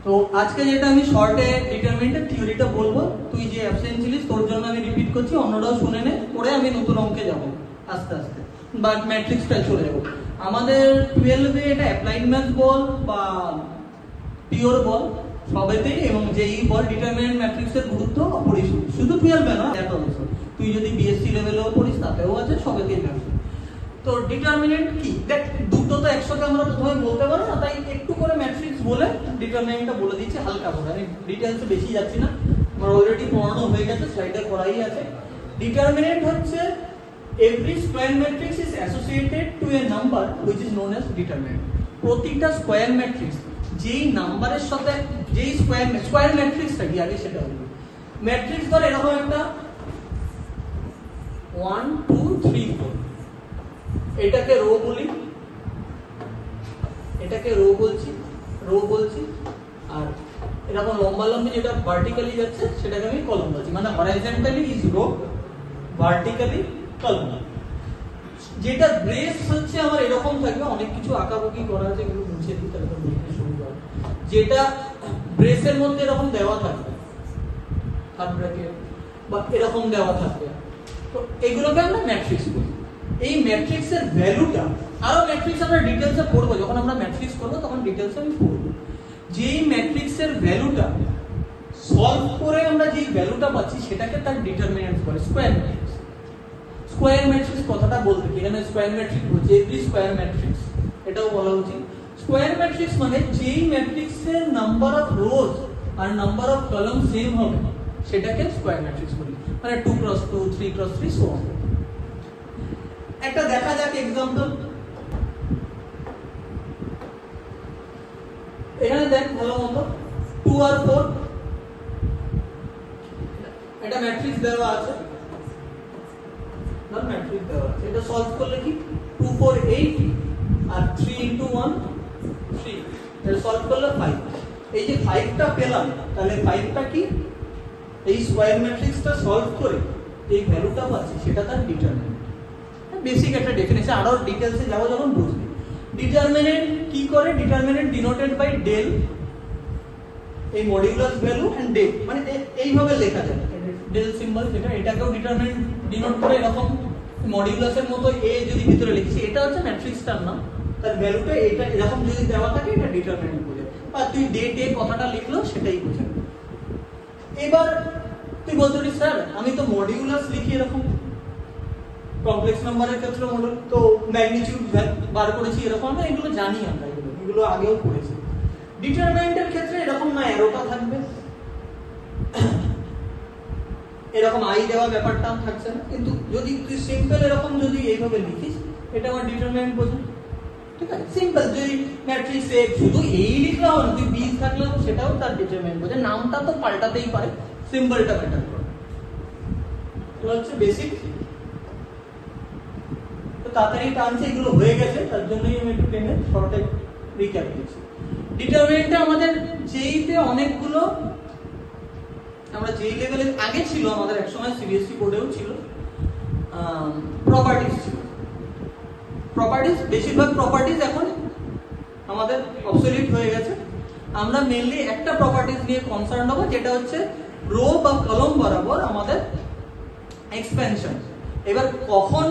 তো আজকে যেটা আমি শর্টে ডিটারমিনেন্টের থিওরিটা বলবো, তুই যে অ্যাবসেন্ট ছিলিস তোর জন্য আমি রিপিট করছি, অন্যরাও শুনে নে, পরে আমি নতুন অঙ্কে যাব আস্তে আস্তে, বা ম্যাট্রিক্সটা চলে যাব। আমাদের 12-এ এটা অ্যাপ্লাইড ম্যাথস বল বা পিওর বল সবেতেই, এবং যেই বল ডিটারমিনেন্ট ম্যাট্রিক্সের গুরুত্ব অপরিসীম। শুধু 12-এ না, দ্যাট অলসো তুই যদি বিএসসি লেভেলেও পড়িস তাতেও আছে, সবেতেই থাকবে। তো ডিটারমিনেন্ট কি, দেখ দুটো তো একসাথে আমরা প্রথমে বলতে পারো না, তাই একটু করে ম্যাট্রিক্স বলে ডিটারমিনেন্টটা বলে দিচ্ছি হালকা করে, আমি ডিটেইলসে বেশি যাচ্ছি না, আমার অলরেডি পড়ানো হয়ে গেছে, স্লাইডে করাই আছে। ডিটারমিনেন্ট হচ্ছে every square matrix is associated to a number which is known as determinant. প্রতিটা স্কয়ার ম্যাট্রিক্স যেই নাম্বারের সাথে, যেই স্কয়ার ম্যাট্রিক্সটা কি আগে সেটা বলবো। ম্যাট্রিক্স ধর এরকম একটা 1 2 3 4, এটাকে রো বলি, এটাকে রো বলছি, আর এরকম লম্বা লম্বি যেটা ভার্টিক্যালি যাচ্ছে সেটাকে আমি কলাম বলছি, মানে horizontally is row, vertically column. যেটা ব্রেস হচ্ছে আমার এরকম থাকবে, অনেক কিছু আঁকাবুকি করা আছে, এগুলো মুছে দিই তাহলে তো বুঝতে সুবিধা হবে। যেটা ব্রেসের মধ্যে এরকম দেওয়া থাকবে, থার্ড ব্র্যাকেট বা এরকম দেওয়া থাকবে, তো এগুলোকে আমরা ম্যাট্রিক্স বলি। এই ম্যাট্রিক্সের ভ্যালুটা, আরো ম্যাট্রিক্স আমরা ডিটেইলসে পড়বো, যখন আমরা ম্যাট্রিক্স করবো তখন ডিটেইলসে আমি পড়বো। যেই ম্যাট্রিক্সের ভ্যালুটা সলভ করে আমরা যেই ভ্যালুটা পাচ্ছি সেটাকে তার ডিটারমিনেন্ট বলে স্কয়ার ম্যাট্রিক্স। স্কয়ার ম্যাট্রিক্স কথাটা বলতে কি, এখানে স্কয়ার ম্যাট্রিক্স বলছে এভরি স্কয়ার ম্যাট্রিক্স, এটাও বলা উচিত। স্কয়ার ম্যাট্রিক্স মানে যেই ম্যাট্রিক্সের নাম্বার অফ রোজ আর নাম্বার অফ কলাম সেম হবে সেটাকে স্কয়ার ম্যাট্রিক্স বলি, মানে 2 × 2 3 × 3 সো অন। একটা দেখা যাক এক্সাম্পল। এখানে দেখ ভালো মতো 2 আর 4, এটা ম্যাট্রিক্স দেওয়া আছে, না ম্যাট্রিক্স দেওয়া আছে, এটা সলভ করলে কি 2 4 8 আর 3 × 1 3, এটা সলভ করলে 5। এই যে 5টা পেলাম, তাহলে 5টা কি, এই স্কয়ার ম্যাট্রিক্সটা সলভ করে এই ভ্যালুটা পাচ্ছি সেটা তার ডিটারমিনেন্ট। বেসিক একটা ডেফিনেশন, আরো ডিটেইলসে যাব যখন বুঝবি। ডিটারমিনেন্ট কি করে, ডিটারমিনেন্ট ডিনোটেড বাই ডেল, এই মডিউলাস ভ্যালু এন্ড ডেল, মানে এইভাবে লেখা যায় ডেল সিম্বল, যেটা এটাকেও ডিটারমিনেন্ট ডিনোট করে এরকম মডিউলাসের মতো এ যদি ভিতরে লিখছি, এটা হচ্ছে ম্যাট্রিক্সটার নাম, তার ভ্যালুটা এটা এরকম যদি দেওয়া থাকে এটা ডিটারমিনেন্ট বোঝায়, আর তুই ডে কথাটা লিখলো সেটাই বোঝায়। এবার তুই বলতে পারিস স্যার আমি তো মডিউলাস লিখি এরকম, কমপ্লেক্স নাম্বারের ক্ষেত্রে মডেল তো ম্যাগনিটিউড বার করেছি এরকম, না এগুলো জানি আমরা, এগুলো আগেও পড়েছি। ডিটারমিনেন্টের ক্ষেত্রে এরকম না অ্যারোটা থাকবে, এরকম আই দেওয়া ব্যাপারটা থাকছে না, কিন্তু যদি তুই সিম্পল এরকম যদি এইভাবে লিখিস এটা আমার ডিটারমিনেন্ট বোঝা, ঠিক আছে। সিম্পল যদি ম্যাট্রিক্স এ শুধু এই লিখলে হবে না, তুই বি থাকলেও সেটাও তার ডিটারমিনেন্ট বোঝা, নামটা তো পাল্টাতেই পারে, সিম্বলটা ম্যাটার করে। তো হচ্ছে বেসিক, তাড়াতাড়ি টানছে, এগুলো হয়ে গেছে তার জন্যই আমি একটু টেনে শর্টে রিক্যাপ দিচ্ছি। ডিটারমিনেন্টে আমাদের যেইতে অনেকগুলো, আমরা যেই লেভেলে আগে ছিল আমাদের একসময় সিবিএসসি বোর্ডেও ছিল, প্রপার্টিজ ছিল। প্রপার্টিজ, বেশিরভাগ প্রপার্টিজ এখন আমাদের অবসলিউট হয়ে গেছে। আমরা মেইনলি একটা প্রপার্টিজ নিয়ে কনসার্ন হবো, যেটা হচ্ছে রো বা কলম বরাবর আমাদের এক্সপেনশন। এবার কখন,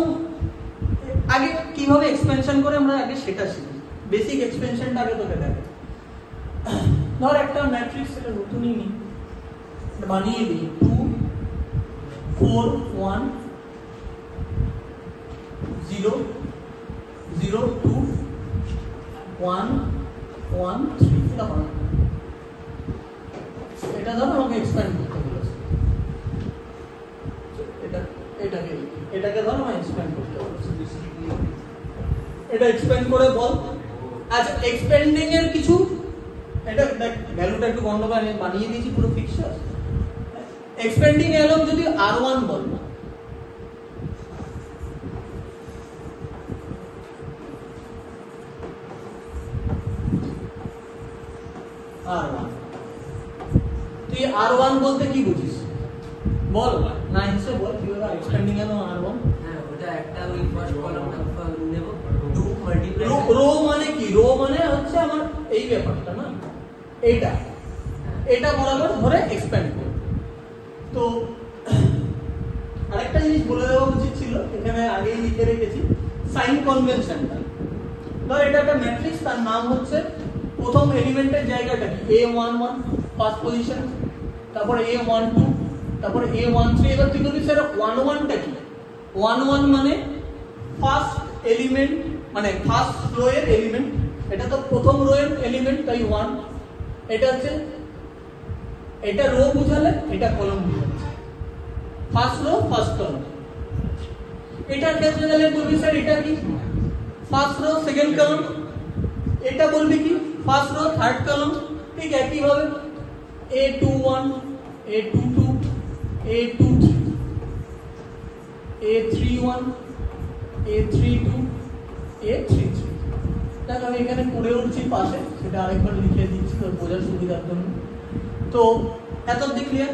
আগে কিভাবে এক্সপেনশন করে আমরা আগে সেটা শিখি, বেসিক এক্সপেনশনটা আগে তোকে দেখে। ধর একটা ম্যাট্রিক্স, এটা নতুনই নি, বানিয়ে দিই 2 4 1 0 0 2 1 1 3, এটা বানাবো, এটা ধর আমাকে এক্সপ্যান্ড করতে বলেছে, এটাকে ধর আমি এক্সপ্যান্ড করতে বলেছে, এটা এক্সপ্যান্ড করে বল। আচ্ছা এক্সপ্যান্ডিং এর কিছু, এটা ভ্যালুটা একটু গন্ডগোল, আমি বানিয়ে দিয়েছি পুরো ফিক্সার। এক্সপ্যান্ডিং এলম যদি R1 বল, R1, তুই R1 বলতে কি বুঝিস বল, নাইনসে বল কিভাবে এক্সপ্যান্ডিং এলম R1। হ্যাঁ ওটা একটা ওই ফার্স্ট কলামটা নেব, 2 মাল্টিপ্লাই রো মানে কি, রো মানে হচ্ছে আমার এই ব্যাপারটা না, এইটা এটা বরাবর ধরে এক্সপ্যান্ড করবে। তো আরেকটা জিনিস বলে দেওয়া উচিত ছিল, এখানে আগেই লিখে রেখেছি, সাইন কনভেনশনটা। ধর এটা একটা ম্যাট্রিক্স, তার নাম হচ্ছে প্রথম এলিমেন্টের জায়গাটা কি A11 ফার্স্ট পজিশন, তারপরে A12, তারপরে A13। এবার তুই বলবি স্যার 11টা কি? 11 মানে ফার্স্ট এলিমেন্ট, মানে ফার্স্ট রো এর এলিমেন্ট, এটা তো প্রথম রো এর এলিমেন্ট, তাই 1। এটা হচ্ছে, এটা রো বুঝালে এটা কলাম বুঝাচ্ছে, ফার্স্ট রো ফার্স্ট কলাম। এটার ক্ষেত্রে গেলে বলবি স্যার এটা কি? First row second column. এটা বলবি কি? First row third column. ঠিক একই ভাবে A21, A22, A23, A31, A32, A33। দেখ আমি এখানে করে উঠছি পাশে, সেটা আরেকবার লিখে দিচ্ছি তোর বোঝার সুবিধার জন্য। তো এত অব্দি ক্লিয়ার?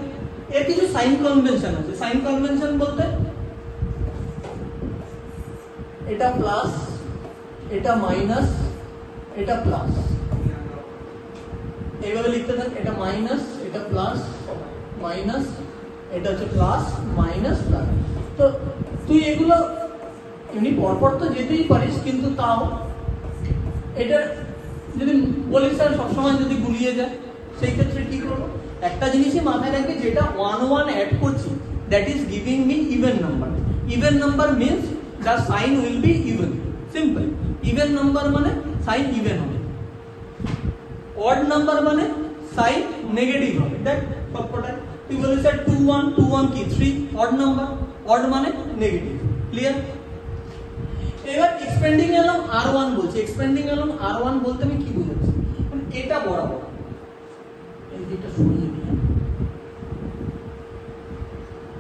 এর কিছু সাইন কনভেনশন আছে। সাইন কনভেনশন বলতে এটা প্লাস, এটা মাইনাস, এটা প্লাস, এইভাবে লিখতে থাক। এটা মাইনাস, এটা প্লাস, মাইনাস, এটা হচ্ছে প্লাস, মাইনাস, প্লাস। তো তুই এগুলো এমনি পরপর তো যেতেই পারিস, কিন্তু তাও এটা যদি বলিস স্যার সবসময় যদি গুলিয়ে যায়, সেই ক্ষেত্রে কি করবো? একটা জিনিসই মাথায় রাখবে, যেটা 1 1 অ্যাড করছি, that is giving me even number. Even number means the sign will be even, simple. Even number মানে সাইন ইভেন হবে, অড নাম্বার মানে সাইন নেগেটিভ হবে। দেখ সবকটাই তুই বলিস স্যার 2 1, 2 1 কি 3 অড নাম্বার, অড মানে নেগেটিভ। ক্লিয়ার? এবার এক্সপেন্ডিং এলং R1 বলছি। এক্সপেন্ডিং এলং R1 বলতে আমি কি বুঝাচ্ছি? মানে এটা বরাবর, এই যেটা সরিয়ে দিই,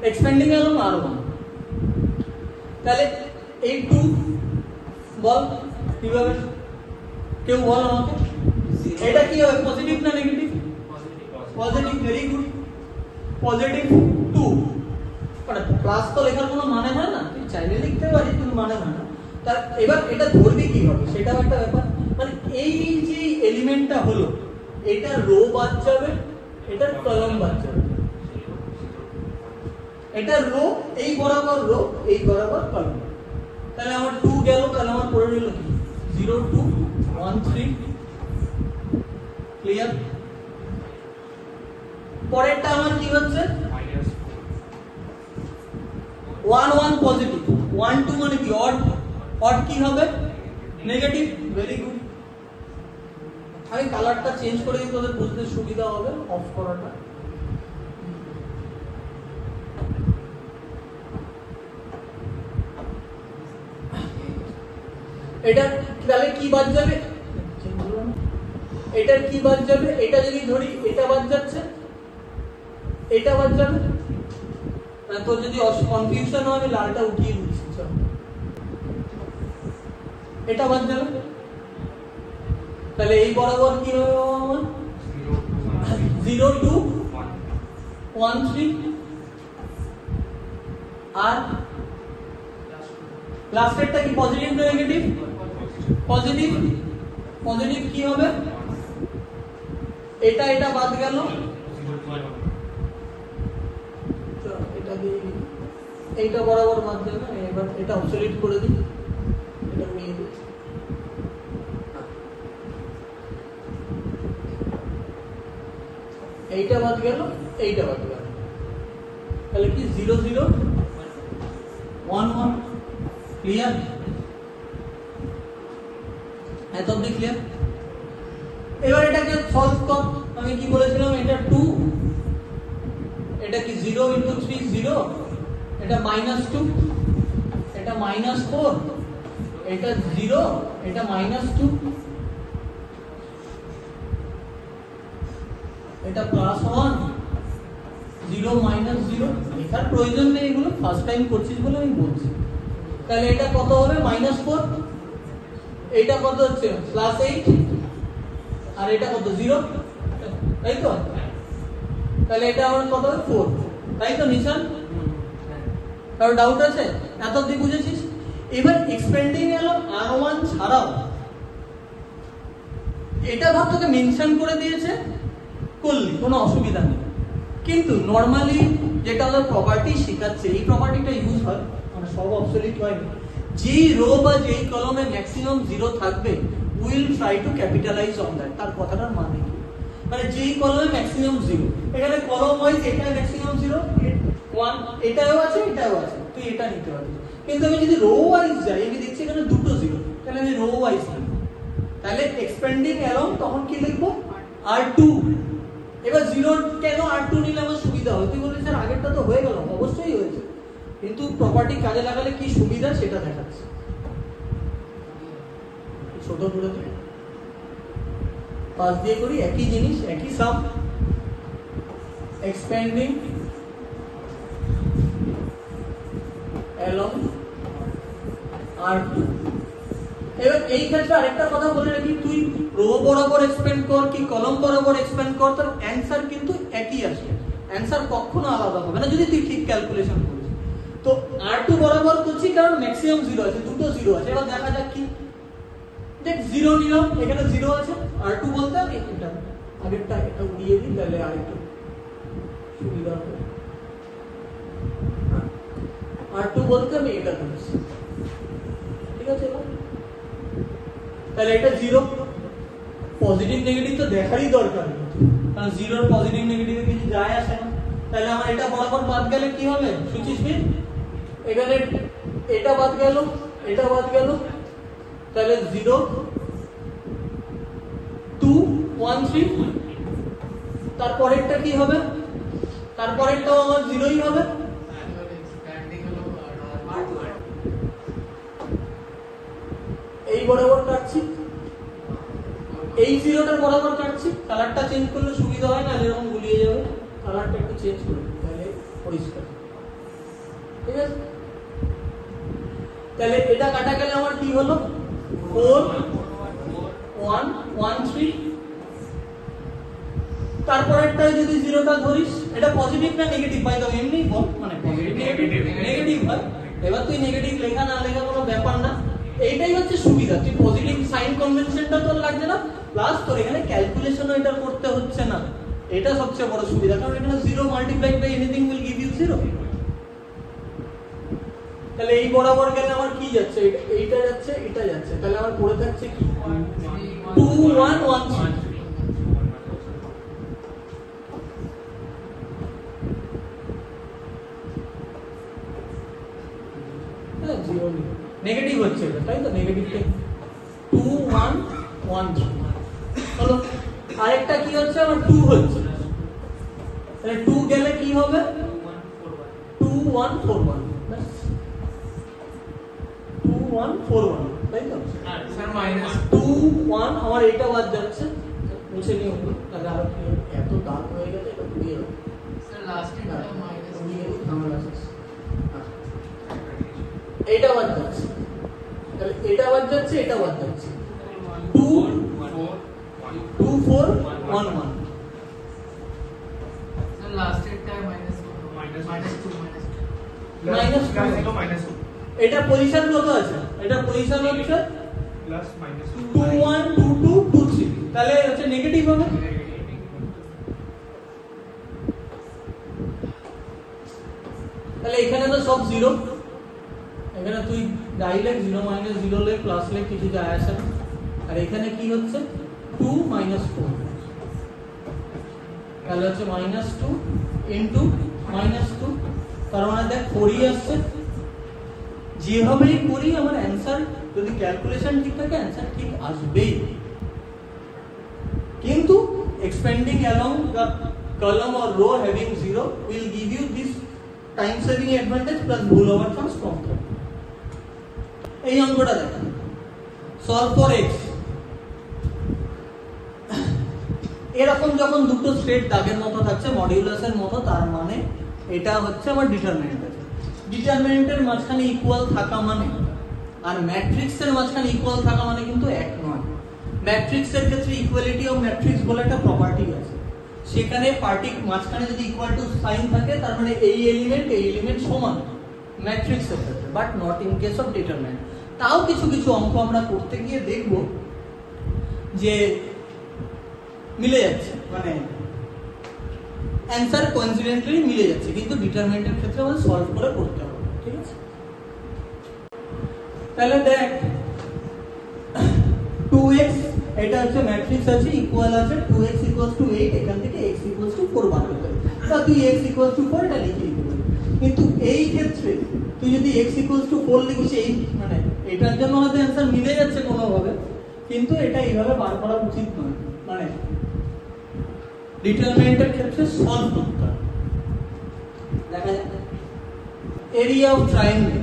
এক্সপেন্ডিং এলং R1। তাহলে এই 2 বল কিভাবে? কেউ বল আমাকে, এটা কি হবে? পজিটিভ না negative? Positive. Very good. Positive 2, মানে প্লাস তো লেখার কোনো মানে হয় না, তুই চাইলে লিখতে পারিস কিন্তু মানে হয় না। তার এবার এটা ধরবি কিভাবে সেটাও একটা ব্যাপার। মানে এই যে এলিমেন্টটা হলো, এটা রো বাদ যাবে, এটা কলাম বাদ যাবে। এটা রো, এই বরাবর রো, এই বরাবর কলাম। তাহলে আমার 2 গেল, তাহলে আমার পড়ে রইল কি 0 2 1 3। ক্লিয়ার? পরেরটা আমার কি হচ্ছে 1 1 পজিটিভ, 1 2 মানে কি অড, অড কি হবে নেগেটিভ। Very good. আমি কালারটা চেঞ্জ করে দিই, তোদের বুঝতে সুবিধা হবে অফ করাটা। এটা তাহলে কি বাদ যাবে? এটার কি বাদ যাবে? এটা যদি ধরি, এটা বাদ যাচ্ছে, এটা বাদ যাবে। তোর যদি কনফিউশন হয় আমি লালটা উঠিয়ে দিচ্ছি, চল। এটা বাদ যাবে, তাহলে এই বরাবর কি হবে আমার 0 2 1 3। আর লাস্টেরটা কি পজিটিভ না নেগেটিভ? পজিটিভ। পজিটিভ কি হবে? এটা এটা বাদ গেল, এটা দিয়ে এইটা বরাবর বাদ যাবে। এবার এটা অবসলিউট করে দিই, এটা নিয়ে দিই। এইটা বাদ গেল, এইটা বাদ গেল, তাহলে কি 0 0 1 1। ক্লিয়ার? এত অবধি ক্লিয়ার? এবার এটাকে সলভ কর। আমি কি বলেছিলাম? এটা 2, এটা কি 0 × 3 0, এটা -2, এটা -4, এটা 0, এটা -2, এটা +1, 0 -0। লেখার প্রয়োজন নেই, এগুলো ফার্স্ট টাইম করছিস বলে আমি বলছি। তাহলে এটা কত হবে? -4। এটা কত হচ্ছে? +8। আর এটা কত? 0, তাই তো? তাহলে এটা আমার কত হবে? 4, তাই তো নিশান? কারো ডাউট আছে? এত অবধি বুঝেছিস? এবার এক্সপেন্ডিং এলো R1 ছাড়াও, এটা ভাব তোকে মেনশন করে দিয়েছে করলি, কোনো অসুবিধা নেই। কিন্তু নর্মালি যেটা আমাদের প্রপার্টি শেখাচ্ছে, এই প্রপার্টিটা ইউজ হয়, মানে সব অবসলিউট হয়নি, যেই রো বা যেই কলমে ম্যাক্সিমাম জিরো থাকবে will try to capitalise on that. তার কথাটার মানে কি, মানে যেই কলমে ম্যাক্সিমাম জিরো, এখানে কলম ওয়াইজ এটাই ম্যাক্সিমাম জিরো, 1 এটাও আছে এটাও আছে, তুই এটা নিতে পারবি। কিন্তু আমি যদি রো ওয়াইজ যাই, আমি দেখছি এখানে দুটো জিরো, তাহলে আমি রো ওয়াইজ নিই, তাহলে এক্সপেন্ডিং অ্যালং তখন কি লিখবো, R2। এবার জিরো কেন R2 নিলে আমার সুবিধা হয়, তুই বলবি স্যার আগেরটা তো হয়ে গেল, অবশ্যই হয়েছে, কিন্তু প্রপার্টি কাজে লাগালে কি সুবিধা সেটা দেখাচ্ছে। ছোট করে দিই, পাস দিয়ে করি, একই জিনিস একই সাম, এক্সপেন্ডিং অ্যালং R2। এবার এই ক্ষেত্রে আরেকটা কথা বলে রাখি, তুই রো বরাবর এক্সপেন্ড কর কি কলম বরাবর এক্সপেন্ড কর, তার অ্যানসার কিন্তু একই আসবে, অ্যানসার কখনো আলাদা হবে না যদি তুই ঠিক ক্যালকুলেশন করিস। তো R2 বরাবর করছি কারণ ম্যাক্সিমাম জিরো আছে, দুটো জিরো আছে। এবার দেখা যাক কি, দেখ জিরো নিলাম, এখানে জিরো আছে, R2 বলতে আমি এটা আগেরটা এটা উড়িয়ে দিই, তাহলে আরেকটু সুবিধা হবে। R2 বলতে আমি এটা করছি, ঠিক আছে। তাহলে এটা জিরো, পজিটিভ নেগেটিভ তো দেখারই দরকার নেই, কারণ জিরোর পজিটিভ নেগেটিভে কিছু যায় আসে না। তাহলে আমার এটা বরাবর বাদ গেলে কি হবে, সুচিস্মিত, এখানে এটা বাদ গেল, এটা বাদ গেল, তাহলে 0 2 1 3। তারপরেরটা কি হবে, তারপরেরটাও আমার জিরোই হবে। এই বরাবর কাটছি, এই জিরোটার বরাবর কাটছি, কালারটা চেঞ্জ করলে সুবিধা হয় না, এরকম গুলিয়ে যাবে, কালারটা একটু চেঞ্জ করে তাহলে পরিষ্কার, ঠিক আছে। তাহলে এটা কাটা গেলে আমার কি হলো, 4 1 1 3। তারপরেরটাই যদি জিরোটা ধরিস, এটা পজিটিভ না নেগেটিভ ভাই, তো এমনি বল, মানে পজিটিভ নেগেটিভ হয়। এবার তুই নেগেটিভ লেখা না লেখা কোনো ব্যাপার না, এইটাই হচ্ছে সুবিধা, তুই পজিটিভ সাইন কনভেনশনটা তোর লাগছে না, প্লাস তোর এখানে ক্যালকুলেশনও এটা করতে হচ্ছে না, এটা সবচেয়ে বড় সুবিধা, কারণ এখানে 0 multiplied by anything will give you 0। তাহলে এই বরাবর গেলে আমার কি যাচ্ছে, এইটা যাচ্ছে এটা যাচ্ছে, তাহলে আমার পড়ে থাকছে কি 2 1 1 3। নেগেটিভ হচ্ছে এটা, তাই তো, নেগেটিভটা 2 1 1 3 হলো। আরেকটা কি হচ্ছে, আমার 2 হচ্ছে, তাহলে 2 গেলে কি হবে 2 1 4 1, বাস 2 1 4 1, তাই তো স্যার মাইনাস 2 1, আমার এটা বাদ যাচ্ছে, মুছে নিও, তাহলে আর এত দাগ হয়ে গেছে, এটা দিয়ে দাও স্যার লাস্ট এটা মাইনাস ঝামেলা আছে। এটা বাদ যাচ্ছে, তাহলে এটা বাদ যাচ্ছে, এটা বাদ যাচ্ছে, 2 2 4 1 1। স্যার লাস্ট এটা মাইনাস 2 এটা পজিশন কত আছে, এটা পজিশন হচ্ছে প্লাস মাইনাস 2 1 2 2 2 3, তাহলে হচ্ছে নেগেটিভ হবে। তাহলে এখানে তো সব জিরো, এখানে তুই যাই লেখ 0 মাইনাস 0 লেখ প্লাস লেখ কিছু যায় আসে না, আর এখানে কি হচ্ছে 2 মাইনাস 4, তাহলে হচ্ছে মাইনাস 2 ইন্টু মাইনাস 2, তার মানে দেখ 4ই আসছে। যেভাবেই করি আমার অ্যান্সার, যদি ক্যালকুলেশন ঠিক থাকে অ্যান্সার ঠিক আসবেই, কিন্তু expanding along the column or row having 0 will give you this time saving advantage plus ভুল ওভার চান্স কম থাকবে। এই অঙ্কটা দেখেন, সলভ ফর x, এরকম যখন দুটো স্ট্রেট দাগের মতো থাকছে মডিউলাসের মতো, তার মানে এটা হচ্ছে আমার ডিটারমিনেন্ট আছে। ডিটারমিনেন্টের মাঝখানে ইকুয়াল থাকা মানে আর ম্যাট্রিক্সের মাঝখানে ইকুয়াল থাকা মানে কিন্তু এক নয়। ম্যাট্রিক্সের ক্ষেত্রে ইকুয়ালিটি অফ ম্যাট্রিক্স বলে একটা প্রপার্টি আছে, সেখানে মাঝখানে যদি ইকুয়াল টু সাইন থাকে তার মানে এই এলিমেন্ট সমান ম্যাট্রিক্সের ক্ষেত্রে, but not in case of determinant. তাও কিছু কিছু অঙ্ক আমরা করতে গিয়ে দেখব যে মিলে যাচ্ছে, মানে অ্যান্সার কোইন্সিডেন্টলি মিলে যাচ্ছে, কিন্তু ডিটারমিনেন্টের ক্ষেত্রে আমাদের সলভ করে করতে হবে, ঠিক আছে? তাহলে দেখ 2x এটা হচ্ছে ম্যাট্রিক্স আছে, ইকুয়াল আছে 2x = 8, এখান থেকে x = 4 বার করতে হবে, তা তুই x = 4 এটা লিখে দিতে পারবি। কিন্তু এই ক্ষেত্রে তুই যদি x = 4 লিখিস, এই মানে এটার জন্য হয়তো অ্যান্সার মিলে যাচ্ছে কোনোভাবে, কিন্তু এটা এইভাবে বার করা উচিত নয়, মানে ডিটারমিনেন্টের ক্ষেত্রে সলভ করতে হবে। দেখা যাক এরিয়া অফ ট্রায়াঙ্গেল।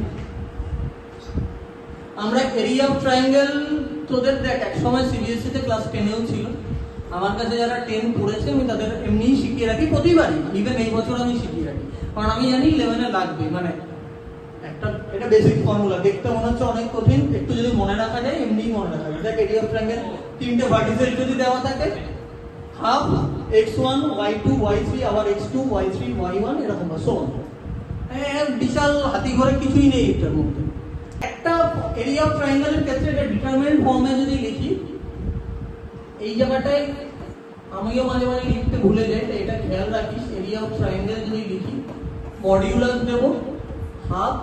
আমরা এরিয়া অফ ট্রায়াঙ্গেল তোদের দেখ এক সময় সিবিএসসি তে ক্লাস 10 এও ছিল, আমার কাছে যারা 10 পড়েছে আমি তাদের এমনিই শিখিয়ে রাখি প্রতিবারই, ইভেন এই বছর আমি শিখিয়ে রাখি, কারণ আমি জানি 11 এ লাগবে। মানে একটা এটা বেসিক ফর্মুলা, দেখতে মনে হচ্ছে অনেক কঠিন, একটু যদি মনে রাখা যায় এমনিই মনে রাখা যায়। দেখ এরিয়া অফ ট্রায়াঙ্গেল তিনটে ভার্টিসেস যদি দেওয়া থাকে, হাফ x1 y2 y3 আবার x2 y3 y1 এরকম সো বিশাল হাতি ঘরে কিছুই নেই এটার মধ্যে। একটা এরিয়া অফ ট্রায়াঙ্গেলের ক্ষেত্রে এটা ডিটারমিনেন্ট ফর্মে যদি লিখি, এই জায়গাটায় আমিও মাঝে মাঝে লিখতে ভুলে যাই, তাই এটা খেয়াল রাখিস। এরিয়া অফ ট্রায়াঙ্গেল যদি লিখি, মডিউলাস দেব half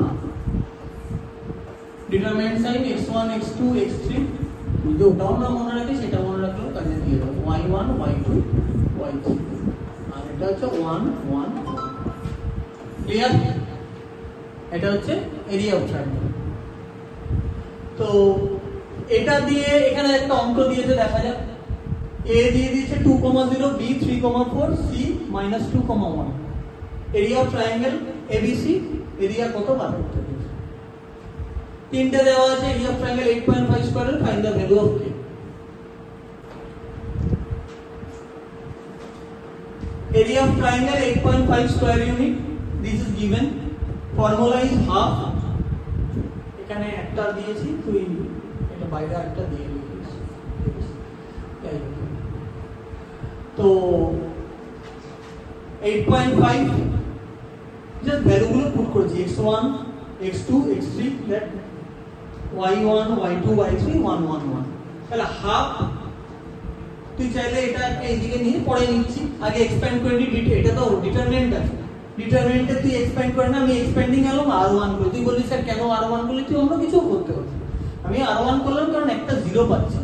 determinant sine x1 x2 x3, যদি ওটাও না মনে রাখি সেটা মনে রাখলেও কাজে দিয়ে দেবো, y1 y2 y3, আর এটা হচ্ছে 1 1 ক্লিয়ার? এটা হচ্ছে এরিয়া অফ ট্রায়াঙ্গেল। তো এটা দিয়ে এখানে একটা অঙ্ক দিয়েছে, দেখা যাক। a দিয়ে দিয়েছে 2, 0, b 3, 4, c -2, 1। Area of triangle ABC, area কত বার করতে দিয়েছে? তিনটে দেওয়া আছে। Area of triangle 8.5 square, find the value of k। Area of triangle 8.5 square unit, this is given. Formula is half, এখানে একটা দিয়েছি, তুই এটা বাইরে একটা দিয়ে দিয়েছিস, তো 8.5 জাস্ট ভ্যালুগুলো পুট করেছি, x1 x2 x3 that y1 y2 y3 1 1 1। তাহলে হাফ তুই চাইলে এটা এইদিকে নিয়ে পরে নিচ্ছি, আগে এক্সপ্যান্ড করে নি, এটা তো ডিটারমিনেন্ট আছে, ডিটারমিনেন্টে তুই এক্সপ্যান্ড করে না, আমি এক্সপ্যান্ডিং এলাম r1 করে। তুই বললি স্যার কেন r1 করলি? তুই অন্য কিছু করতে পারছিস, আমি r1 করলাম কারণ একটা জিরো পাচ্ছি,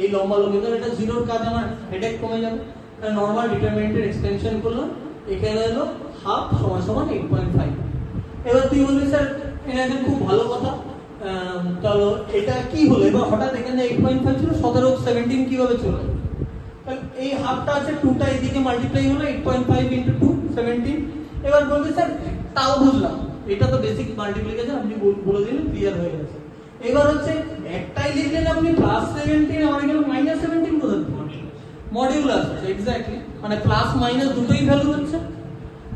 এই লম্বা লম্বি তো এটা জিরোর কাজ আমার হেডেক কমে যাবে। তাহলে নরমাল ডিটারমিনেন্টের এক্সটেনশন করলাম, এখানে হলো হাফ সমান 8.5। এবার তুই বললি স্যার এটা খুব ভালো কথা, তাহলে এটা কি হলো? এবার হঠাৎ এখানে 8.5 ছিল, 17 17 কিভাবে চলে? তাহলে এই হাফটা আছে, 2টা এদিকে মাল্টিপ্লাই হলো, 8.5 × 2 17। এবার বলবি স্যার তাও বুঝলাম, এটা তো বেসিক মাল্টিপ্লিকেশন, আপনি বলে দিলেন, ক্লিয়ার হয়ে গেছে। এবার হচ্ছে একটাই লিখলেন আপনি +17, আমার এখানে -17 কোথা থেকে? মডিউলাস আছে, এক্স্যাক্টলি, মানে প্লাস মাইনাস দুটোই ভ্যালু হচ্ছে,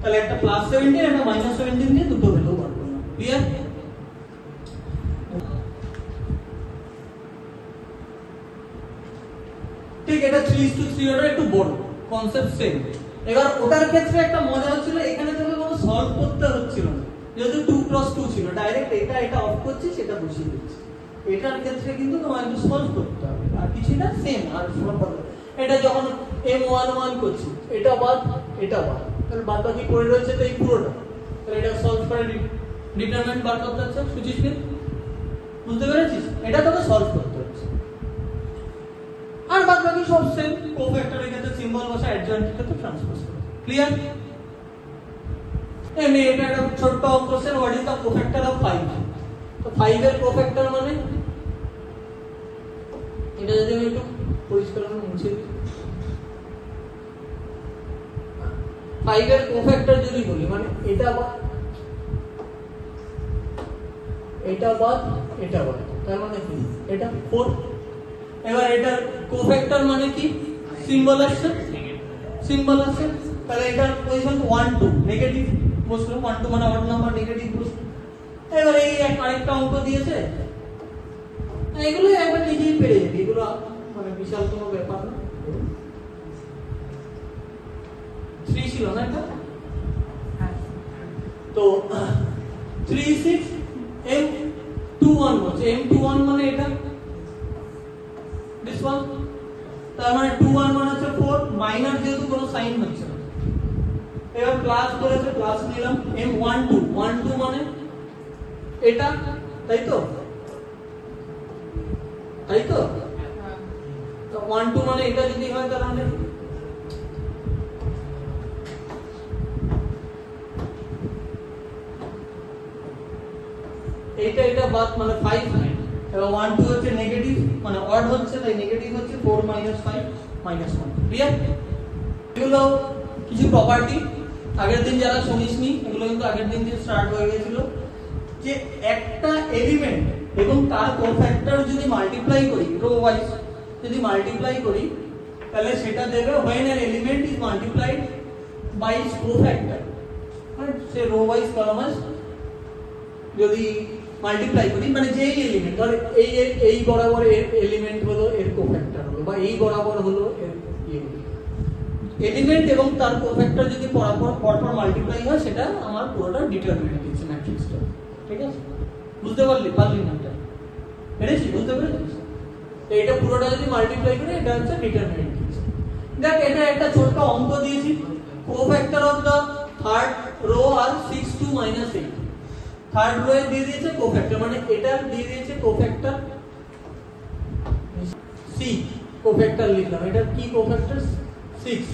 তাহলে একটা +17 একটা -17 দিয়ে দুটো ভ্যালু বার করলাম, ক্লিয়ার? ঠিক, এটা 3:3 অর্ডার, একটু বড়, কনসেপ্ট সেম। এবার ওটার ক্ষেত্রে একটা মজা হচ্ছিল, এখানে তোকে কোনো সলভ করতে হচ্ছিল না, যেহেতু 2+2 ছিল, ডাইরেক্ট এটা অফ করছি, সেটা বসিয়ে দিচ্ছি। এটার ক্ষেত্রে কিন্তু তোমার একটু সলভ করতে হবে, আর কিছু না, সেম আর সলভ হবে। এটা যখন m11 করছি, এটা বাদ এটা বাদ, তাহলে বাদ বাকি পড়ে রয়েছে তো এই পুরোটা, তাহলে এটা সলভ করে ডিটারমিনেন্ট বার করতে হচ্ছে, সুচিস কি বুঝতে পেরেছিস? এটা তোকে সলভ করতে হচ্ছে, আর বাদ বাকি সব সেম। কোফ্যাক্টরের ক্ষেত্রে সিম্বল বসে, অ্যাডজয়েন্টের ক্ষেত্রে ট্রান্সপোজ করে, ক্লিয়ার? এমনি এটা একটা ছোট্ট question, what is the cofactor of 5? তো 5 এর কোফ্যাক্টর মানে এটা যদি আমি একটু পরিষ্কার করে মুছে দিই, 5 এর কোফ্যাক্টর যদি বলি, মানে এটা বাদ এটা বাদ এটা বাদ, তার মানে কি? এটা 4। এবার এটার কোফ্যাক্টর মানে কি? সিম্বল আছে, সিম্বল আছে, তাহলে এটার পজিশন 1 2 নেগেটিভ বসলো, 1 2 মানে অড নাম্বার, নেগেটিভ বসলো। এবার এই আরেকটা অঙ্ক দিয়েছে, এগুলো একবার নিজেই পেরে যাবি, এগুলো মানে বিশাল কোনো ব্যাপার না। 3 ছিল না এটা, তো 3 6 m21 বলছে, m21 মানে এটা this one, তার মানে 21 মানে হচ্ছে 4, মাইনাস যেহেতু কোনো সাইন হচ্ছে না, এবার ক্লাস বলেছে ক্লাস নিলাম M12 12 মানে এটা তাই তো তো 12 মানে এটা যদি হয় তাহলে এটা বাদ মানে 5 নাই এবার 12 হচ্ছে নেগেটিভ মানে অড হচ্ছে তাই নেগেটিভ হচ্ছে 4 - 5 - 1 ক্লিয়ার এগুলো কিছু প্রপার্টি আগের দিন যারা শুনিসনি এগুলো কিন্তু আগের দিন থেকে স্টার্ট হয়ে গিয়েছিল যে একটা এলিমেন্ট এবং তার কোফ্যাক্টর যদি মাল্টিপ্লাই করি রো ওয়াইজ যদি মাল্টিপ্লাই করি তাহলে সেটা দেবে when an element is multiplied by its cofactor মানে সে রো ওয়াইজ কলাম যদি মাল্টিপ্লাই করি মানে যেই এলিমেন্ট ধর এই বরাবর এর এলিমেন্ট হলো এর কোফ্যাক্টর হলো বা এই বরাবর হলো এর এলিমেন্ট এবং তার কোফ্যাক্টর যদি পরপর মাল্টিপ্লাই হয় সেটা আমার পুরোটা ডিটারমিনেন্ট দিচ্ছে ম্যাট্রিক্সটা ঠিক আছে বুঝতে পারলি না এটা বুঝতে পেরেছিস এটা পুরোটা যদি মাল্টিপ্লাই করে এটা হচ্ছে ডিটারমিনেন্ট দিচ্ছে দেখ এটা একটা ছোট অঙ্ক দিয়েছি cofactor of the third row আর 6 2 - 8 থার্ড রো এ দিয়ে দিয়েছে কোফ্যাক্টর মানে এটা দিয়ে দিয়েছে কোফ্যাক্টর c কোফ্যাক্টর লিখলাম এটা কি কোফ্যাক্টর 6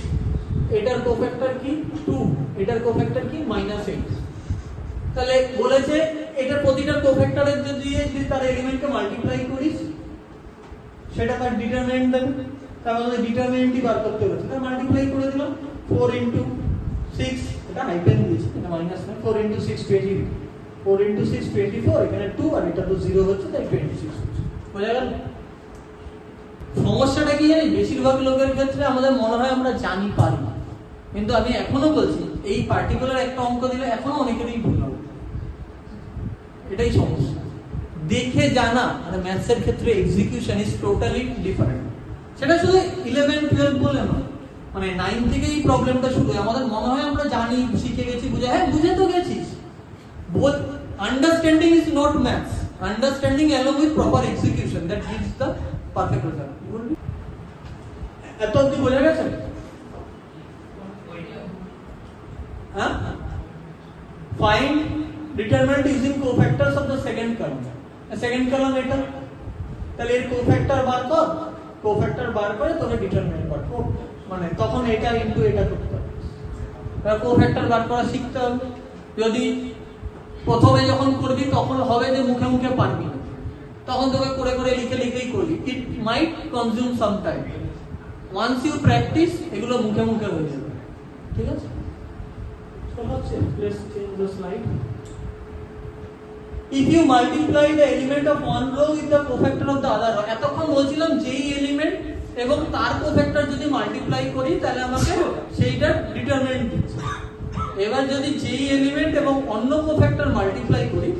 এটার কোফ্যাক্টর কি 2 এটার কোফ্যাক্টর কি -8 তাহলে বলেছে এটার প্রতিটা কোফ্যাক্টরের যদি তার এলিমেন্টকে মাল্টিপ্লাই করিস সেটা তার ডিটারমিনেন্ট দেবে তাহলে ডিটারমিনেন্টই বার করতে হবে তাহলে মাল্টিপ্লাই করে দিলাম 4 * 6 এটা হাইফেন দিয়েছি এটা মাইনাস না 4 * 6 20 4 * 6 24 এখানে 2 আর এটা তো 0 হচ্ছে তাই 26 হচ্ছে বুঝা গেল সমস্যাটা কি জানি বেশিরভাগ লোকের ক্ষেত্রে আমাদের মনে হয় আমরা জানি পারি কিন্তু আমি এখনো বলছি এই পার্টিকুলার একটা অঙ্ক দিলে এখনো অনেকেরই ভুল হবে এটাই সমস্যা দেখে জানা মানে ম্যাথসের ক্ষেত্রে এক্সিকিউশন ইজ টোটালি ডিফারেন্ট সেটা শুধু 11 12 বলে না মানে 9 থেকে এই প্রবলেমটা শুরু হয় আমাদের মনে হয় আমরা জানি শিখে গেছি বুঝে হ্যাঁ বুঝে তো গেছিস both understanding is not maths understanding along with proper execution that gives the perfect result এত অবধি বোঝা গেছে হ্যাঁ find determinant using cofactors of the second column এটা তাহলে এর কোফ্যাক্টর বার করে তোকে ডিটারমিনেন্ট বার কর মানে তখন এটা ইনটু এটা করতে হবে তাহলে কোফ্যাক্টর বার করা শিখতে হবে যদি প্রথমে যখন করবি তখন হবে যে মুখে মুখে পারবি না তখন তোকে করে করে লিখেই করবি it might consume some time once you practice এগুলো মুখে মুখে হয়ে যাবে ঠিক আছে চলো let's change the slide if you multiply the element of one row with the cofactor of the other row এতক্ষণ বলছিলাম যেই এলিমেন্ট এবং তার কোফ্যাক্টর যদি মাল্টিপ্লাই করি তাহলে আমাকে সেইটা ডিটারমিনেন্ট দিচ্ছে এবার যদি যেই এলিমেন্ট এবং অন্য কোফ্যাক্টর মাল্টিপ্লাই করি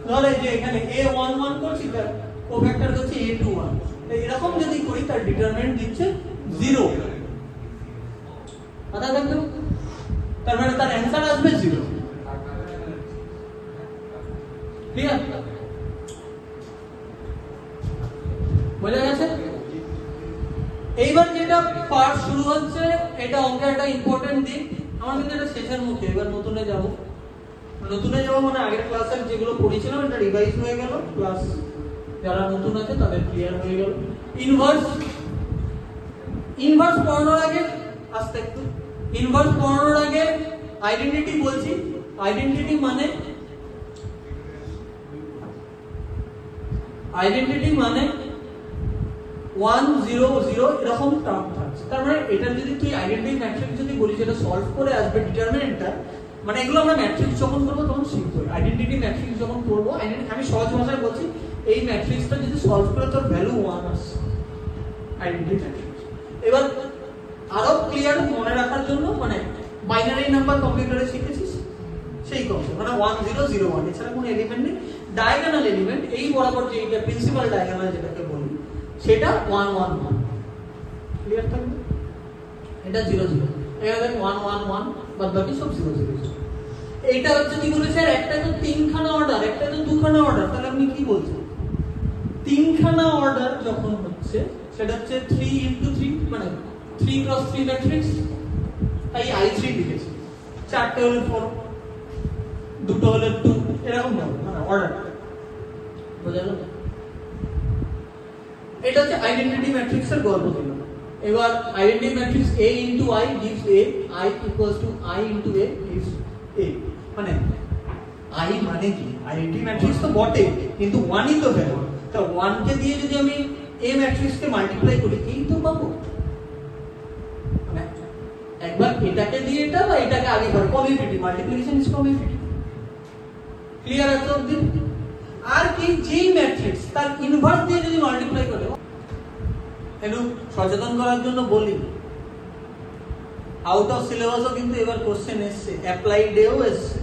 ধরে যে এখানে a11 করছি তার কোফ্যাক্টর হচ্ছে a21 এরকম যদি করি তার ডিটারমিনেন্ট দিচ্ছে 0 আদা দেখো তার মানে তার অ্যানসার আসবে 0 ক্লিয়ার বোঝা গেছে এইবার যেটা পার্ট শুরু হচ্ছে এটা অঙ্কের একটা ইম্পর্টেন্ট দিক আমার কিন্তু এটা শেষের মুখে এবার নতুনে যাব মানে আগের ক্লাসের যেগুলো পড়েছিলাম এটা রিভাইজ হয়ে গেল ক্লাস যারা নতুন আছে তাদের ক্লিয়ার হয়ে গেল ইনভার্স পড়ানোর আগে আস্তে একটু ইনভার্স পড়ানোর আগে আইডেন্টিটি বলছি আইডেন্টিটি মানে 1 0 0 এরকম টার্ম থাকছে তার মানে এটা যদি তুই আইডেন্টিটি ম্যাট্রিক্স যদি বলিস এটা সলভ করে আসবে ডিটারমিনেন্টটা মানে এগুলো আমরা ম্যাট্রিক্স যখন করব তখন শিখবো আইডেন্টিটি ম্যাট্রিক্স যখন করব আমি সহজ ভাষায় বলছি এই ম্যাট্রিক্সটা যদি সলভ করে তোর ভ্যালু 1 আসে আইডেন্টিটি ম্যাট্রিক্স এবার আরো ক্লিয়ার মনে রাখার জন্য মানে বাইনারি নাম্বার কম্পিউটারে শিখেছিস সেই কনসেপ্ট মানে 1 0 0 1 এছাড়া কোনো এলিমেন্ট নেই ডায়াগোনাল এলিমেন্ট এই বরাবর যে এটা প্রিন্সিপাল ডায়াগোনাল যেটাকে বলি সেটা 1 1 1 ক্লিয়ার থাকবে এটা 0 0 এটা দেখ 1 1 1 বাদ বাকি সব 0 0 এইটা হচ্ছে কি বলেছে স্যার একটা তো তিনখানা অর্ডার একটা তো দুখানা অর্ডার তাহলে আপনি কি বলছেন তিনখানা অর্ডার যখন হচ্ছে সেটা হচ্ছে 3 * 3 মানে 3 × 3 ম্যাট্রিক্স তাই I3 লিখেছি চারটে হলে 4, দুটো হলে 2, এরকম হবে মানে অর্ডার। বোঝা গেল? এটা হচ্ছে আইডেন্টিটি ম্যাট্রিক্সের গল্প ছিল। এবার identity matrix A into I gives A, I equals to I into A gives A, মানে I মানে কি আইডেন্টিটি ম্যাট্রিক্স তো বটে, কিন্তু 1ই তো ভ্যালু। তা 1 কে দিয়ে যদি আমি A ম্যাট্রিক্স কে মাল্টিপ্লাই করি, এই তো পাবো। মানে একবার এটাকে দিয়ে এটা বা এটাকে আগে করে commutative, multiplication is commutative. Clear আছে অবধি? আর কি যেই ম্যাট্রিক্স তার ইনভার্স দিয়ে যদি মাল্টিপ্লাই করে, একটু সচেতন করার জন্য বলি, আউট অফ সিলেবাসও কিন্তু এবার কোশ্চেন এসছে, অ্যাপ্লাইড এও এসছে।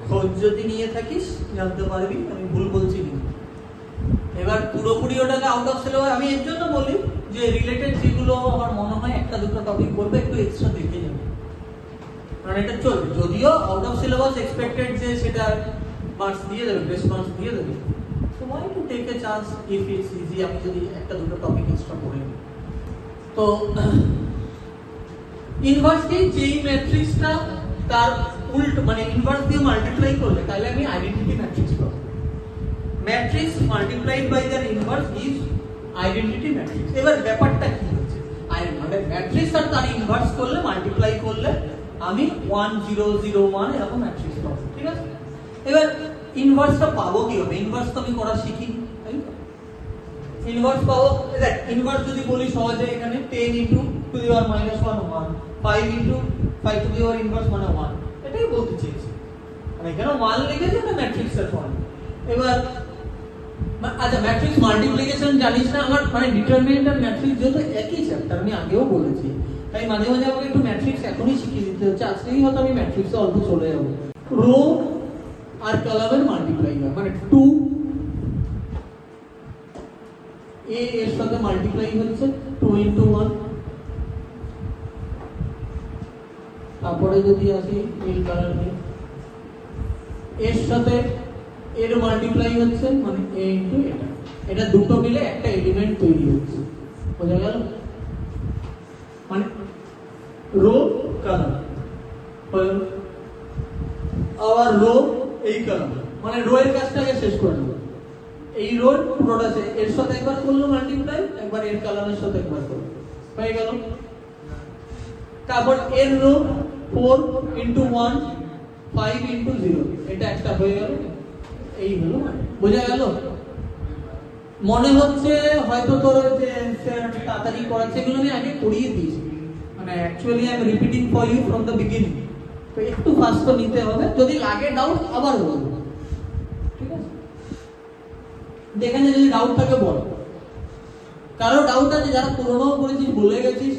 খোঁজ যদি নিয়ে থাকিস জানতে পারবি আমি ভুল বলছি কিন্তু। এবার পুরোপুরি ওটাকে আউট অফ সিলেবাস, আমি এর জন্য বলি যে রিলেটেড যেগুলো আমার মনে হয় একটা দুটো টপিক পড়বে, একটু এক্সট্রা দেখে যাবে, কারণ এটা চলবে। যদিও আউট অফ সিলেবাস এক্সপেক্টেড যে সেটা মার্কস দিয়ে দেবে, বেস্ট মার্কস দিয়ে দেবে, so why to take a chance if it's easy, আমি যদি একটা দুটো টপিক এক্সট্রা পড়ে নিই। তো ইনভার্স কি, যেই ম্যাট্রিক্সটা তার উল্টো মানে ইনভার্স দিয়ে মাল্টিপ্লাই করলে তাহলে আমি আইডেন্টিটি ম্যাট্রিক্স পাবো। Matrix multiplied by their inverse gives identity matrix. এবার ব্যাপারটা কি হচ্ছে, মানে ম্যাট্রিক্স আর তার ইনভার্স করলে মাল্টিপ্লাই করলে আমি 1 0 0 1 এরকম ম্যাট্রিক্স পাবো, ঠিক আছে? এবার ইনভার্সটা পাবো কি হবে? ইনভার্স তো আমি করা শিখিনি, তাই তো? ইনভার্স পাবো, দেখ ইনভার্স যদি বলি সহজে, এখানে 10 into to the power minus 1 1, 5 into 5 to the power inverse মানে 1, এটাই বলতে চেয়েছি। মানে এখানে 1 লিখেছি, এটা ম্যাট্রিক্সের ফর্ম। এবার আচ্ছা, ম্যাট্রিক্স মাল্টিপ্লিকেশন জানিস না, আমার মানে ডিটারমিনেন্ট আর ম্যাট্রিক্স যেহেতু একই চ্যাপ্টার, আমি আগেও বলেছি, তাই মাঝে মাঝে আমাকে একটু ম্যাট্রিক্স এখনই শিখিয়ে দিতে হচ্ছে। আজকেই হয়তো আমি ম্যাট্রিক্সে অল্প চলে যাবো। রো আর কলামের মাল্টিপ্লাই হয়, মানে 2 A এর সাথে মাল্টিপ্লাই হচ্ছে 2 into 1। তারপরে যদি আসি নীল কালার নিয়ে, এর সাথে এর মাল্টিপ্লাই হচ্ছে মানে A into এটা, এটা দুটো মিলে একটা এলিমেন্ট তৈরি হচ্ছে। বোঝা গেল? মানে রো কলাম, আবার রো এই কলাম, মানে রো এর কাজটাকে শেষ করে দেবো। এই রো পুরোটা এর সাথে একবার করলো মাল্টিপ্লাই, একবার এর কলামের সাথে একবার করলো, হয়ে গেল। তারপর এর রো 4 into 1 5 into 0, এটা একটা হয়ে গেল। এই হলো, বোঝা গেল? মনে হচ্ছে হয়তো তোর যে তাড়াতাড়ি করাচ্ছে, এগুলো আমি আগে করিয়ে দিয়েছি, মানে actually I am repeating for you from the beginning, তো একটু ফাস্ট তো নিতে হবে। যদি লাগে ডাউট আবার বলবো, ঠিক আছে? দেখে যদি ডাউট থাকে বল। কারো ডাউট আছে যারা পুরোনো করেছিস, ভুলে গেছিস,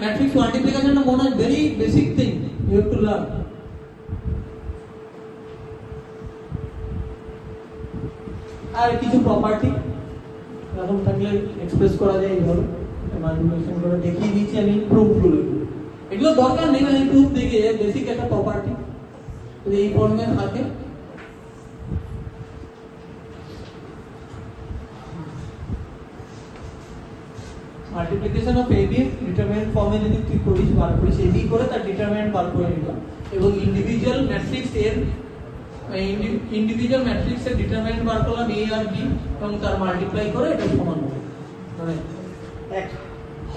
ম্যাট্রিক্স মাল্টিপ্লিকেশনটা মনে হয় very basic thing, you have to learn. আর কিছু প্রপার্টি এরকম থাকলে এক্সপ্রেস করা যায় এইভাবে, মাল্টিপ্লিকেশন করে দেখিয়ে দিয়েছি আমি প্রুফগুলো। এগুলো দরকার নেই, আমি প্রুফ দেখে বেসিক একটা প্রপার্টি যদি এই ফর্মে থাকে, মাল্টিপ্লিকেশন অফ AB ডিটারমিনেন্ট ফর্মে যদি তুই করিস, বার করিস, AB করে তার ডিটারমিনেন্ট বার করে নিলাম, এবং ইন্ডিভিজুয়াল ম্যাট্রিক্স এর ইন্ডিভিজুয়াল ম্যাট্রিক্সের ডিটারমিনেন্ট বার করলাম A আর B, এবং তার মাল্টিপ্লাই করে এটা সমান হবে, মানে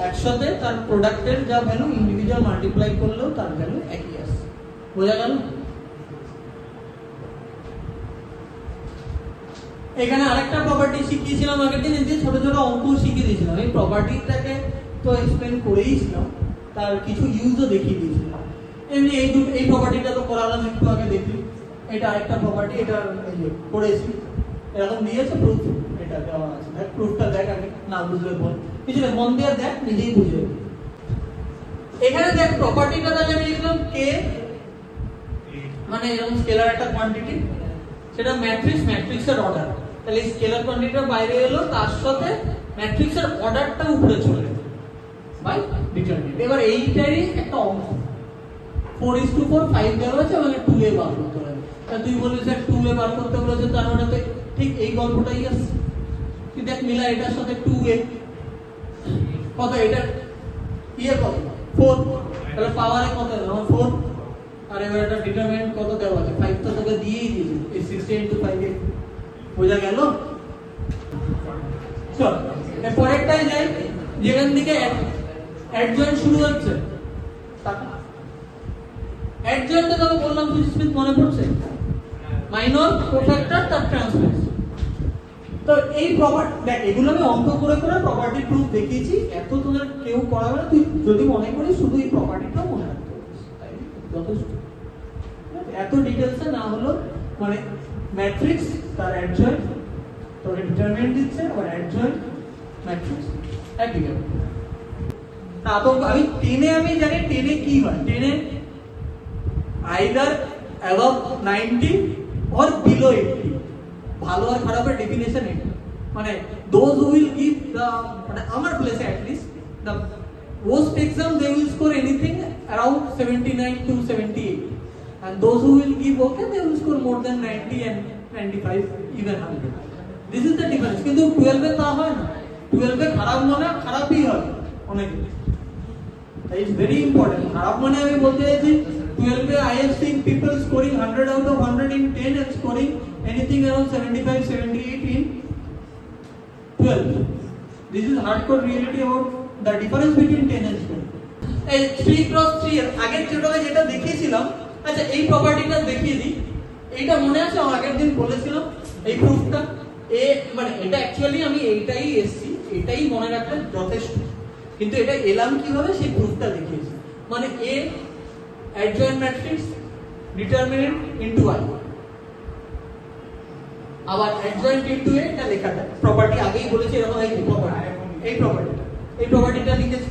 একসাথে তার প্রোডাক্টের যা ভ্যালু ইন্ডিভিজুয়াল মাল্টিপ্লাই করলেও তার ভ্যালু একই আসে। বোঝা গেল? এখানে আরেকটা প্রপার্টি শিখিয়েছিলাম আগের দিন, যে ছোট ছোট অঙ্ক শিখিয়ে দিয়েছিলাম। এই প্রপার্টিটাকে তো এক্সপ্লেন করেইছিলাম, তার কিছু ইউজও দেখিয়ে দিয়েছিলাম। এমনি এই প্রপার্টিটা তো করালাম একটু আগে, দেখি এটা আরেকটা প্রপার্টি, এটা করেছি, এরকম দিয়েছে প্রুফ, এটা দেওয়া আছে। দেখ প্রুফটা দেখ আগে, না বুঝলে বল, কিছু মন দিয়ে দেখ, নিজেই বুঝে। এখানে দেখ প্রপার্টিটা তাহলে আমি লিখলাম কে, মানে এরকম স্কেলার একটা কোয়ান্টিটি, সেটা ম্যাট্রিক্সের অর্ডার, তাহলে স্কেলার কোয়ান্টিটিটা বাইরে এলো, তার সাথে ম্যাট্রিক্সের অর্ডারটা উপরে চলে গেল বাই ডিটারমিনেন্ট। এবার এইটারই একটা অঙ্ক 4:4 5 দেওয়া আছে, মানে 2a বার করতে হবে। তা তুই বলিস স্যার 2a বার করতে বলেছে, তার মানে তো ঠিক এই গল্পটাই আছে। তুই দেখ মিলা এটার সাথে 2a কত, এটা ইয়ে কত 4 তাহলে পাওয়ারে কত হলো আমার 4 আর এবার একটা ডিটারমিনেন্ট কত দেওয়া আছে 5 তো তোকে দিয়েই দিয়েছে এই 60 into 5 এ বোঝা গেল চল এর পরেরটাই যাই যেখান থেকে অ্যাডজয়েন্ট শুরু হচ্ছে অ্যাডজয়েন্টে তোকে বললাম তুই স্মিথ মনে পড়ছে মাইনর কোফ্যাক্টর তার ট্রান্সফারেন্স তো এই প্রপার্টি দেখ এগুলো আমি অঙ্ক করে করে প্রপার্টি প্রুফ দেখিয়েছি এত তোদের কেউ করাবে না তুই যদি মনে করিস শুধু এই প্রপার্টিটাও মনে রাখতে পারিস তাই যথেষ্ট এত ডিটেইলসে না হলো মানে ম্যাট্রিক্স তার অ্যাডজয়েন্ট তোকে ডিটারমিনেন্ট দিচ্ছে আর অ্যাডজয়েন্ট ম্যাট্রিক্স একই গেল না তো আমি 10 এ আমি জানি 10 এ কি হয় 10 এ আইদার অ্যাবভ 90 অর বিলো 80 ভালো আর খারাপের ডেফিনেশন এটা মানে those who will give the মানে আমার প্লেসে at least the worst exam they will score anything around 79 to 78 and those who will give okay they will score more than 90 and 95 even 100 this is the difference কিন্তু 12 এ তা হয় না 12 এ খারাপ মনে খারাপই হয় অনেক that is very important খারাপ মনে আমি বলতে চাইছি 12 এ I have seen people scoring 100 out of 100 in 10 and scoring anything around 75 78 in 12 this is hardcore reality about the difference between 10 and 12 এই 3 cross 3 এর আগের টিউটোরিয়ালে যেটা দেখিয়েছিলাম আচ্ছা এই প্রপার্টিটা দেখিয়ে দিই এইটা মনে আছে আমি আগের দিন বলেছিলাম এই প্রুফটা এ মানে এটা অ্যাকচুয়ালি আমি এইটাই এসছি এটাই মনে রাখলে যথেষ্ট কিন্তু এটা এলাম কিভাবে সেই প্রুফটা দেখিয়েছি মানে এ adjoint matrix determinant into i আবার অ্যাডজয়েন্ট ইনটু এ এটা লেখা থাকে প্রপার্টি আগেই বলেছি এরকম এই প্রপার্টিটা লিখেছি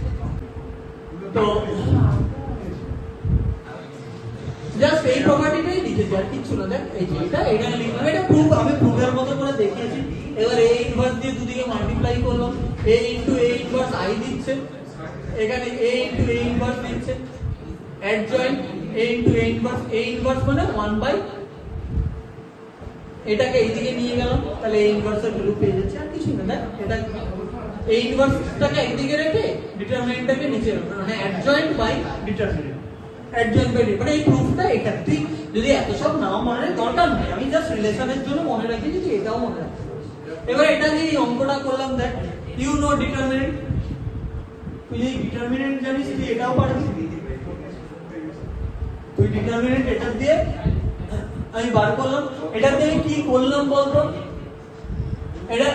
তো জাস্ট এই প্রপার্টিটাই লিখেছি আর কিছু না দেখ এই যে এটা লিখলাম এটা প্রুফ আমি প্রুফের মতো করে দেখিয়েছি এবার a ইনভার্স দিয়ে দুদিকে মাল্টিপ্লাই করলাম a into a inverse i দিচ্ছে এখানে a ইনটু a ইনভার্স দিচ্ছে adjoint a into a inverse মানে 1 বাই এটাকে এইদিকে নিয়ে গেলাম তাহলে a ইনভার্সের ভ্যালু পেয়ে যাচ্ছে আর কিছু না দেখ এটা a ইনভার্সটাকে একদিকে রেখে ডিটারমিনেন্টটাকে নিচে রাখলাম মানে adjoint by determinant adjoint by মানে এই প্রুফটা এখানে তুই যদি এত সব নাম মনে রাখার দরকার নেই আমি জাস্ট রিলেশনের জন্য মনে রাখি যে এটাও মনে রাখতে এবার এটা দিয়ে এই অঙ্কটা করলাম দেখ ইউ নো ডিটারমিনেন্ট তুই এই ডিটারমিনেন্ট জানিস তুই এটাও পারবি তুই ডিটারমিনেন্ট এটা দিয়ে আমি বার করলাম এটা দিয়ে আমি কি করলাম বলতো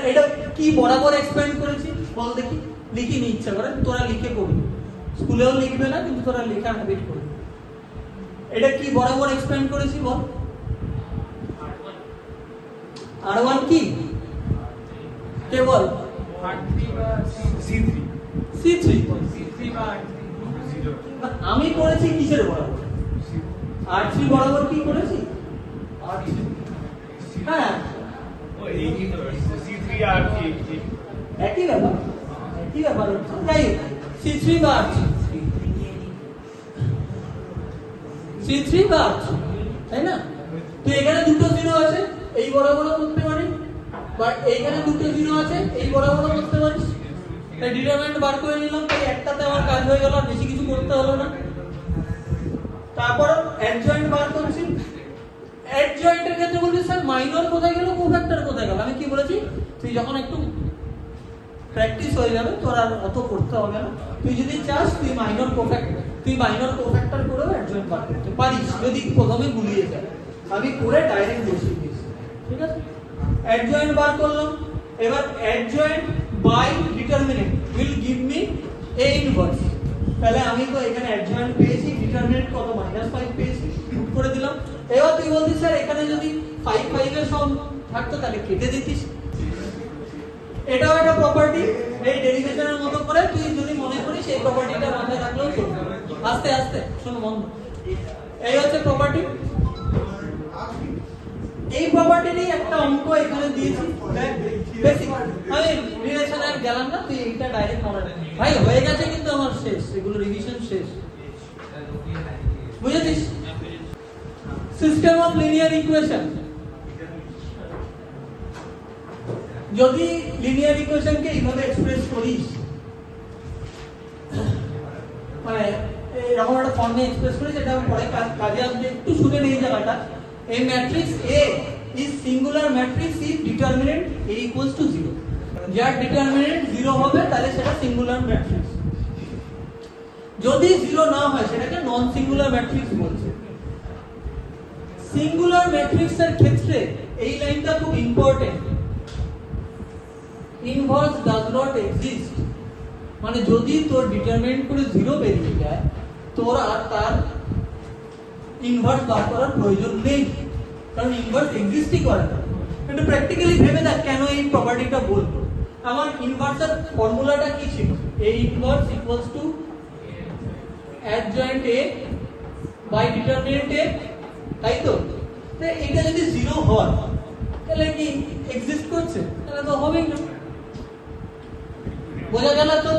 এটা কি বরাবর এক্সপ্যান্ড করেছি বল দেখি লিখি নি ইচ্ছা করে তোরা লিখে করবি স্কুলেও লিখবে না কিন্তু তোরা লেখা হ্যাবিট করবি এটা কি বরাবর এক্সপ্যান্ড করেছি বল r1 কি কে বল c3 আমি করেছি কিসের বরাবর r3 বরাবর কি করেছি হ্যাঁ একই ব্যাপার তাই c3 বা r3 c3 বা r3 তাই না তো এখানে দুটো জিরো আছে এই বরাবর করতে পারি বা এইখানে দুটো জিরো আছে এই বরাবর করতে পারিস তাই ডিটারমিনেন্ট বার করে নিলাম তাই একটাতে আমার কাজ হয়ে গেল আর বেশি কিছু করতে হলো না তারপর অ্যাডজয়েন্ট বার করছি অ্যাডজয়েন্টের ক্ষেত্রে বলছি স্যার মাইনর কোথায় গেল কোফ্যাক্টর কোথায় গেল আমি কি বলেছি তুই যখন একটু প্র্যাকটিস হয়ে যাবে তোর আর অত করতে হবে না তুই যদি চাস তুই মাইনর কোফ্যাক্টর করেও অ্যাডজয়েন্ট বার করতে পারিস যদি প্রথমে গুলিয়ে যায় আমি করে ডাইরেক্ট বসিয়ে দিয়েছি ঠিক আছে অ্যাডজয়েন্ট বার করলাম এবার adjoint by determinant will give me a inverse তাহলে আমি তো এখানে অ্যাডজয়েন্ট পেয়েছি ডিটারমিনেন্ট কত -5 পেয়েছি পুট করে দিলাম এবার তুই বলছিস স্যার এখানে যদি 5 5 এর সব থাকতো তাহলে কেটে দিতিস এটাও একটা প্রপার্টি এই ডেরিভেশনের মতো করে তুই যদি মনে করিস এই প্রপার্টিটা মাথায় রাখলেও চলবে আস্তে আস্তে শোনো বন্ধ এই হচ্ছে প্রপার্টি এই প্রপার্টিরই একটা অঙ্ক এখানে দিয়েছি বেসিক আমি রিলেশনের গেলাম না তুই এইটা ডাইরেক্ট মনে রাখ ভাই হয়ে গেছে কিন্তু আমার শেষ এগুলো রিভিশন শেষ বুঝেছিস সিস্টেম অফ লিনিয়ার ইকুয়েশন যদি লিনিয়ার ইকুয়েশনকে এইভাবে এক্সপ্রেস করিস মানে এরকম একটা ফর্মে এক্সপ্রেস করি, সেটা পরে কাজে আসবে, একটু শুনে নেই জায়গাটা। A matrix A is singular matrix if determinant A equals to 0. যার ডিটারমিনেন্ট 0 হবে তাহলে সেটা সিঙ্গুলার ম্যাট্রিক্স। যদি 0 না হয় সেটাকে নন সিঙ্গুলার ম্যাট্রিক্স বলছে। সিঙ্গুলার ম্যাট্রিক্সের ক্ষেত্রে এই লাইনটা খুব important, inverse does not exist. মানে যদি তোর ডিটারমিনেন্ট করে 0 বেরিয়ে যায়, তোর আর তার ইনভার্স বার করার প্রয়োজন নেই, কারণ ইনভার্স এক্সিস্টই করে না। কিন্তু প্র্যাকটিক্যালি ভেবে দেখ কেন এই প্রপার্টিটা বলবো। আমার ইনভার্সের ফর্মুলাটা কি ছিল? A inverse equals to adjoint A by determinant A, তাই তো? এটা যদি 0 হয় তাহলে কি এক্সিস্ট করছে? তাহলে তো হবেই না। বোঝা গেল তো?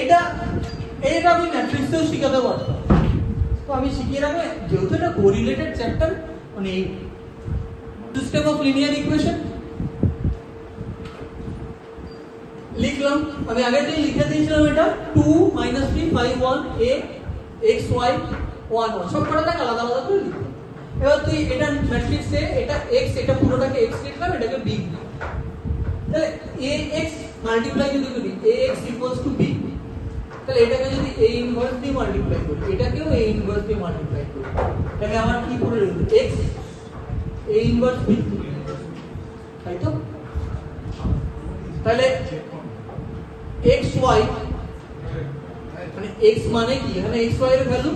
এটা আমি ম্যাট্রিক্সেও শিখাতে পারতাম, তো আমি শিখিয়ে রাখবো, যেহেতু এটা কোরিলেটেড চ্যাপ্টার। মানে সিস্টেম অফ লিনিয়ার ইকুয়েশন লিখলাম, আমি আগে থেকে লিখে দিয়েছিলাম এটা 2 - 3 5 1 a x y 1 1 সব কটা দেখ আলাদা আলাদা করে লিখলাম। এবার তুই এটা ম্যাট্রিক্সে এটা x, এটা পুরোটাকে x লিখলাম, এটাকে b, তাহলে ax মাল্টিপ্লাই যদি করি ax b, তাহলে এটাকে যদি a ইনভার্স দিয়ে মাল্টিপ্লাই করি, এটাকেও a ইনভার্স দিয়ে মাল্টিপ্লাই করি, তাহলে আমার কি পড়ে রইল x a ইনভার্স b, তাই তো? তাহলে xy মানে x মানে কি, এখানে xy এর ভ্যালু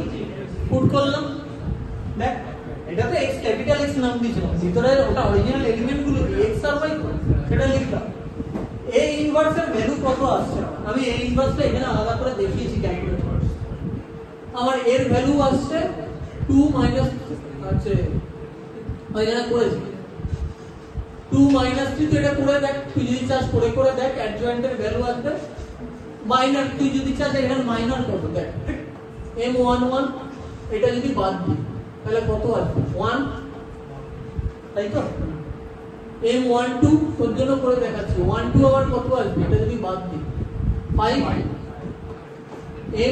পুট করলাম। দেখ এটা তো x ক্যাপিটাল X নাম দিয়েছিলাম, ভিতরে ওটা অরিজিনাল এলিমেন্ট গুলো x আর y সেটা লিখলাম। a ইনভার্স এর ভ্যালু কত আসছে, আমি a ইনভার্সটা এখানে আলাদা করে দেখিয়েছি ক্যালকুলেট করে। আমার এর ভ্যালু আসছে 2 মাইনাস আছে এখানে করেছি 2 - 3, তো এটা করে দেখ, তুই যদি চাস করে দেখ, অ্যাডজয়েন্টের ভ্যালু আসবে মাইনার, তুই যদি চাস এখানে মাইনার কত দেখ m11, এটা যদি বাদ দিই তাহলে কত আসবে 1, তাই তো? m12 তোর জন্য করে দেখাচ্ছি, 12 আবার কত আসবে, এটা যদি বাদ দিই 5,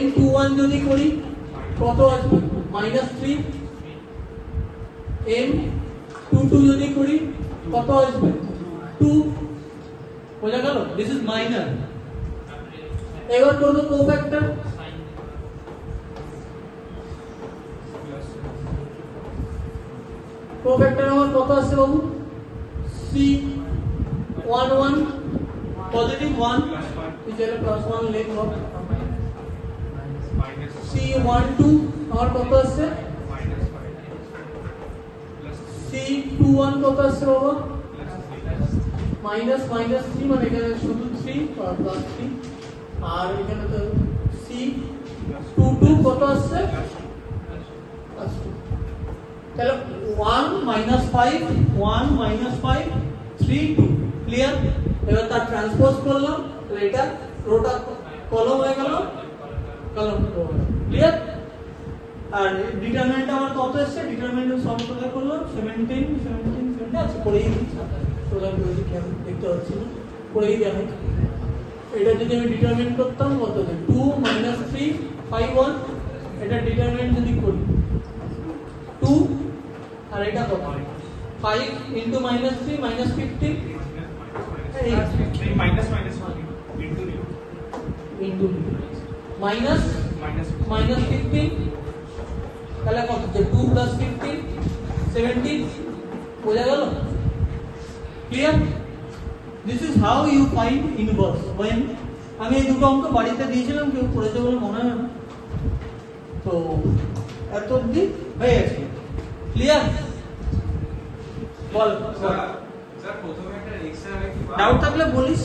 m21 যদি করি কত আসবে -3, m22 যদি করি কত আসবে 2, বোঝা গেল? This is minor. এবার করবো কোফ্যাক্টর, কোফ্যাক্টর আমার কত আসছে বাবু? C11 পজিটিভ 1, তুই চাইলে +1 লিখ, C12 আমার কত আসছে? C21 কত আসছে বাবা? -3, মানে এখানে শুধু 3 আর +3, আর এখানে তো C22 কত আসছে? +2। তাহলে 1 - 5 1 - 5 3 2, ক্লিয়ার? এবার তার ট্রান্সপোজ করলাম, তাহলে এটা রোটা কলম হয়ে গেল, কলম ক্লিয়ার। আর ডিটারমিনেন্ট আমার কত এসেছে, ডিটারমিনেন্ট সলভ করলাম 17 আছে, পড়েই দিচ্ছি, সোজা করে কেমন দেখতে পাচ্ছি না, পড়েই দেখাই। এটা যদি আমি ডিটারমিনেন্ট করতাম কত হবে 2 - 3 5 1, এটা ডিটারমিনেন্ট যদি করি 2, আর এটা কত 5 * -3 -15 -15, তাহলে কত হচ্ছে 2 + 15 17, বোঝা গেল? Clear? This is how you find inverse when আমি এই দুটো অঙ্ক বাড়িতে দিয়েছিলাম, কেউ করেছে বলে মনে হয় না, তো এত অবধি হয়ে গেছে। ক্লিয়ার? বল স্যার প্রথমে একটা এক্সট্রা ডাউট থাকলে বলিস।